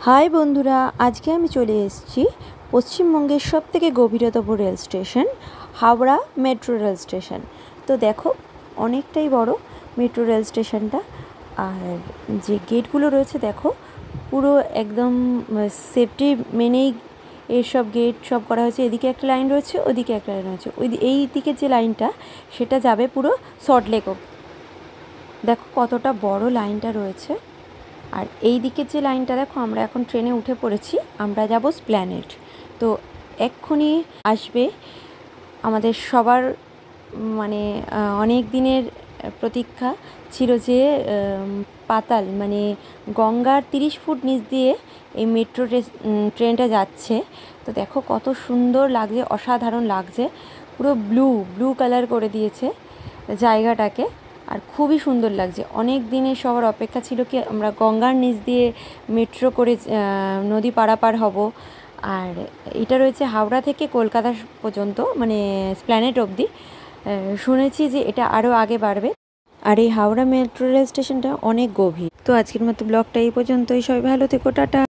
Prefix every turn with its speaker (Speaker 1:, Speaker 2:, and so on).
Speaker 1: High বন্ধুরা, আজকে আমি চলে এসেছি পশ্চিমবঙ্গের সবথেকে গভীরতম rail station Howrah metro rail station. তো দেখো, অনেকটাই বড় মেট্রো রেল স্টেশনটা। আর যে গেটগুলো রয়েছে দেখো, পুরো একদম সেফটি মেনেই এইসব গেট সব করা হয়েছে। এদিকে একটা লাইন রয়েছে, ওদিকে একটা লাইন রয়েছে। এই দিকে যে লাইনটা সেটা যাবে পুরো সল্টলেক অবধি। দেখো কতটা বড় লাইনটা রয়েছে। আর এই দিকের যে লাইনটা দেখো, আমরা এখন ট্রেনে উঠে পড়েছি, আমরা যাব এসপ্ল্যানেড। তো এক্ষুনি আসবে আমাদের সবার, মানে অনেক দিনের প্রতীক্ষা ছিল যে পাতাল মানে গঙ্গার 30 ফুট নিচ দিয়ে এই মেট্রো ট্রেনটা যাচ্ছে। তো দেখো কত সুন্দর লাগছে, অসাধারণ লাগছে। পুরো ব্লু কালার করে দিয়েছে জায়গাটাকে, আর খুবই সুন্দর লাগছে। অনেক দিনের সবার অপেক্ষা ছিল কি আমরা গঙ্গার নিচ দিয়ে মেট্রো করে নদী পারাপার হব। আর এটা রয়েছে হাওড়া থেকে কলকাতা পর্যন্ত, মানে এসপ্ল্যানেড অবধি। শুনেছি যে এটা আরও আগে বাড়বে। আর এই হাওড়া মেট্রো রেল স্টেশনটা অনেক গভীর। তো আজকের মতো ব্লগটা এই পর্যন্তই। সবাই ভালো থেকো, টাটা।